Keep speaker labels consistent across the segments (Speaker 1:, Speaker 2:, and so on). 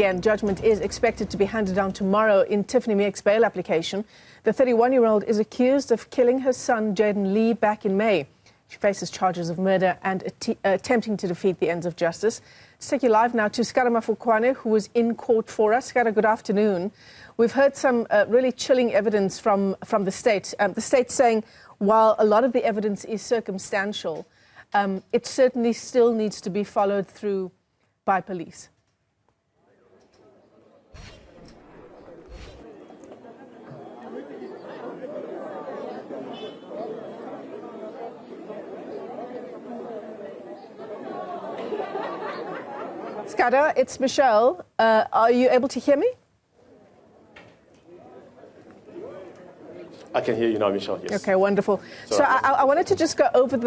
Speaker 1: again. Judgment is expected to be handed down tomorrow in Tiffany Meek's bail application. The 31-year-old is accused of killing her son, Jayden-Lee, back in May. She faces charges of murder and attempting to defeat the ends of justice. Let's take you live now to Scara Mafokoane, who is in court for us. Scara, good afternoon. We've heard some really chilling evidence from the state. The state saying, while a lot of the evidence is circumstantial, it certainly still needs to be followed through by police. Scara, it's Michelle. Are you able to hear me?
Speaker 2: I can hear you now, Michelle, yes.
Speaker 1: Okay, wonderful. So I wanted to just go over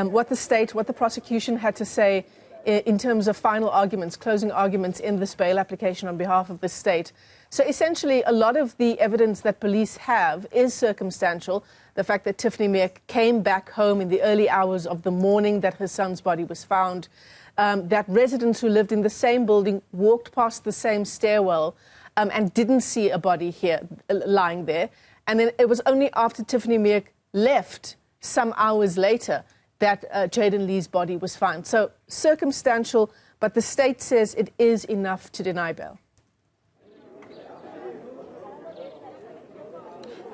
Speaker 1: what the prosecution had to say in terms of final arguments, closing arguments in this bail application on behalf of the state. So essentially, a lot of the evidence that police have is circumstantial. The fact that Tiffany Meek came back home in the early hours of the morning that her son's body was found, that residents who lived in the same building walked past the same stairwell and didn't see a body here lying there. And then it was only after Tiffany Meek left some hours later that Jayden-Lee's body was found. So circumstantial, but the state says it is enough to deny bail.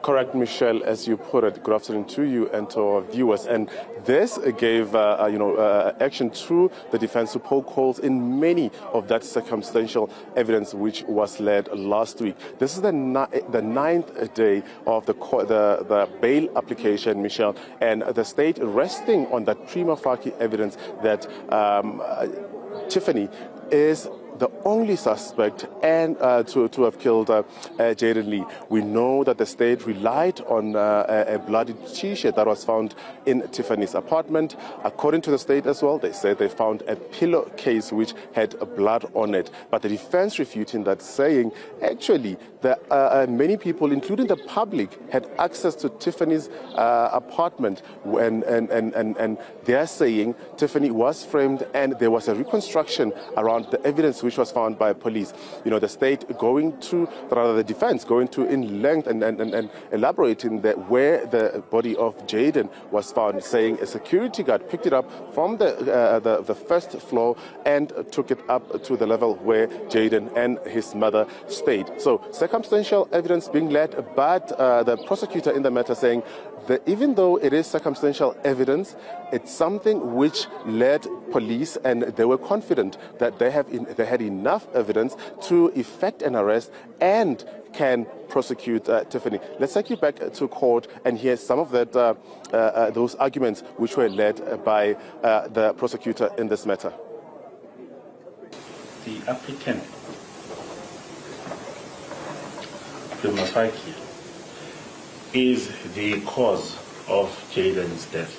Speaker 2: Correct, Michelle, as you put it. Good afternoon to you and to our viewers. And this gave, action to the defense to poke holes in many of that circumstantial evidence which was led last week. This is the ninth day of the bail application, Michelle, and the state resting on that prima facie evidence that Tiffany is the only suspect and to have killed Jayden-Lee. We know that the state relied on a bloody T-shirt that was found in Tiffany's apartment. According to the state as well, they said they found a pillowcase which had blood on it. But the defense refuting that, saying actually many people, including the public, had access to Tiffany's apartment, and they're saying Tiffany was framed and there was a reconstruction around the evidence which was found by police. You know, the defense going to in length and elaborating where the body of Jayden was found, saying a security guard picked it up from the first floor and took it up to the level where Jayden and his mother stayed. So circumstantial evidence being led, but the prosecutor in the matter saying that even though it is circumstantial evidence, it's something which led police, and they were confident that they had enough evidence to effect an arrest and can prosecute Tiffany. Let's take you back to court and hear some of those arguments which were led by the prosecutor in this matter.
Speaker 3: The applicant, prima facie, is the cause of Jayden's death.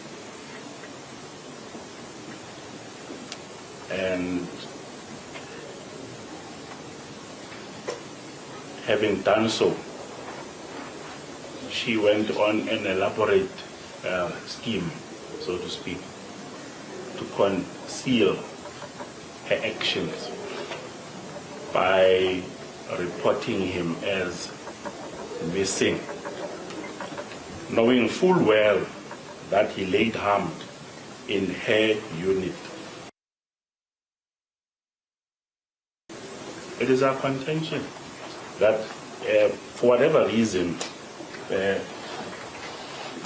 Speaker 3: And having done so, she went on an elaborate scheme, so to speak, to conceal her actions by reporting him as missing, knowing full well that he laid harm in her unit. It is our contention that for whatever reason,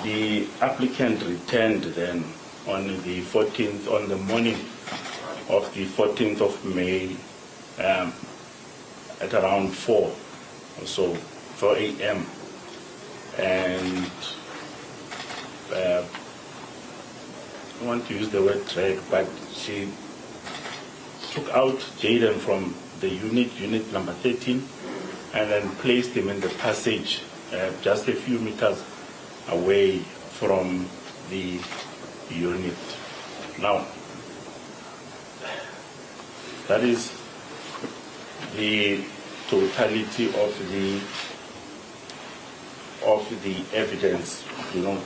Speaker 3: the applicant returned then on the 14th, on the morning of the 14th of May, at around 4 or so, 4 a.m. And I want to use the word drag, but she took out Jayden from the unit number 13, and then placed him in the passage just a few meters away from the unit. Now, that is the totality of the evidence, you know.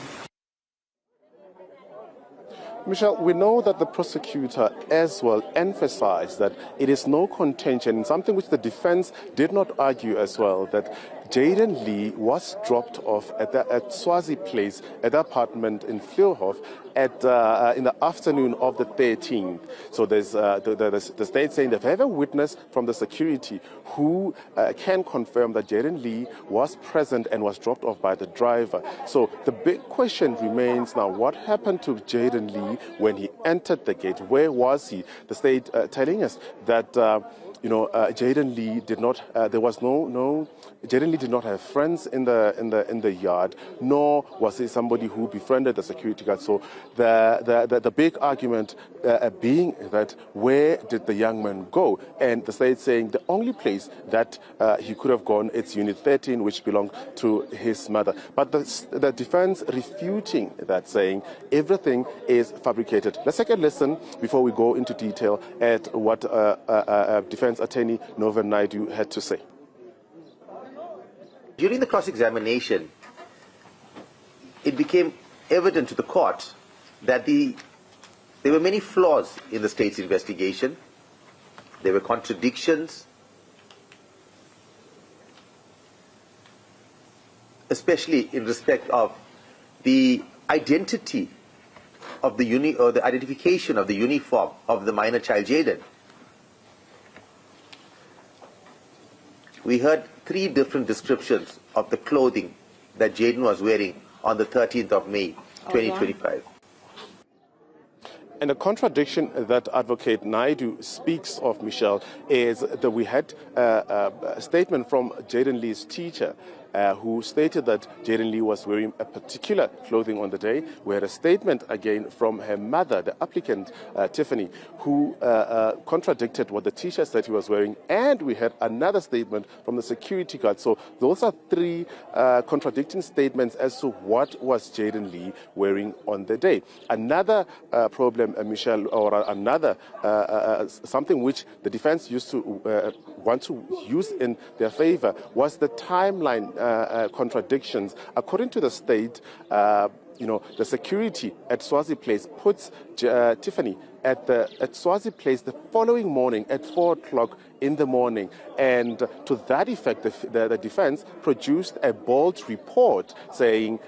Speaker 2: Michelle, we know that the prosecutor as well emphasized that it is no contention, something which the defense did not argue as well, that Jayden-Lee was dropped off at Swazi Place at the apartment in Vleurhof in the afternoon of the 13th. So there's the state saying they've had a witness from the security who can confirm that Jayden-Lee was present and was dropped off by the driver. So the big question remains now, what happened to Jayden-Lee when he entered the gate? Where was he? The state telling us that Jayden-Lee did not. There was Jayden-Lee did not have friends in the yard, nor was he somebody who befriended the security guard. So the big argument being that where did the young man go? And the state saying the only place that he could have gone, it's Unit 13, which belonged to his mother. But the defense refuting that, saying everything is fabricated. Let's take a listen before we go into detail at what defense attorney Novan Naidu had to say.
Speaker 4: During the cross-examination, it became evident to the court that there were many flaws in the state's investigation. There were contradictions, especially in respect of the identity of the identification of the uniform of the minor child Jayden. We heard 3 different descriptions of the clothing that Jayden was wearing on the 13th of May, 2025.
Speaker 2: And the contradiction that Advocate Naidu speaks of, Michelle, is that we had a statement from Jayden-Lee's teacher who stated that Jayden-Lee was wearing a particular clothing on the day. We had a statement again from her mother, the applicant, Tiffany, who contradicted what the teacher said he was wearing. And we had another statement from the security guard. So those are 3 contradicting statements as to what was Jayden-Lee wearing on the day. Another problem, Michelle, or another something which the defense used to want to use in their favor was the timeline contradictions. According to the state, the security at Swazi Place puts Tiffany at Swazi Place the following morning at 4 o'clock in the morning. And to that effect, the defense produced a bold report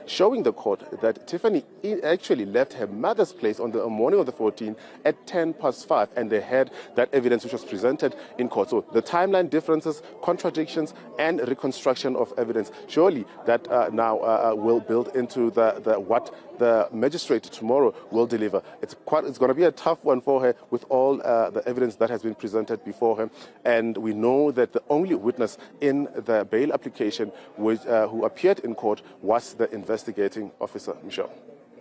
Speaker 2: showing the court that Tiffany actually left her mother's place on the morning of the 14th at 5:10. And they had that evidence which was presented in court. So the timeline differences, contradictions, and reconstruction of evidence. Surely that now will build into what the magistrate tomorrow will deliver. It's going to be a tough one for her with all the evidence that has been presented before her. And we know that the only witness in the bail application who appeared in court was the investigating officer, Michelle.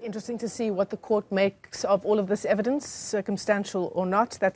Speaker 1: Interesting to see what the court makes of all of this evidence, circumstantial or not. That's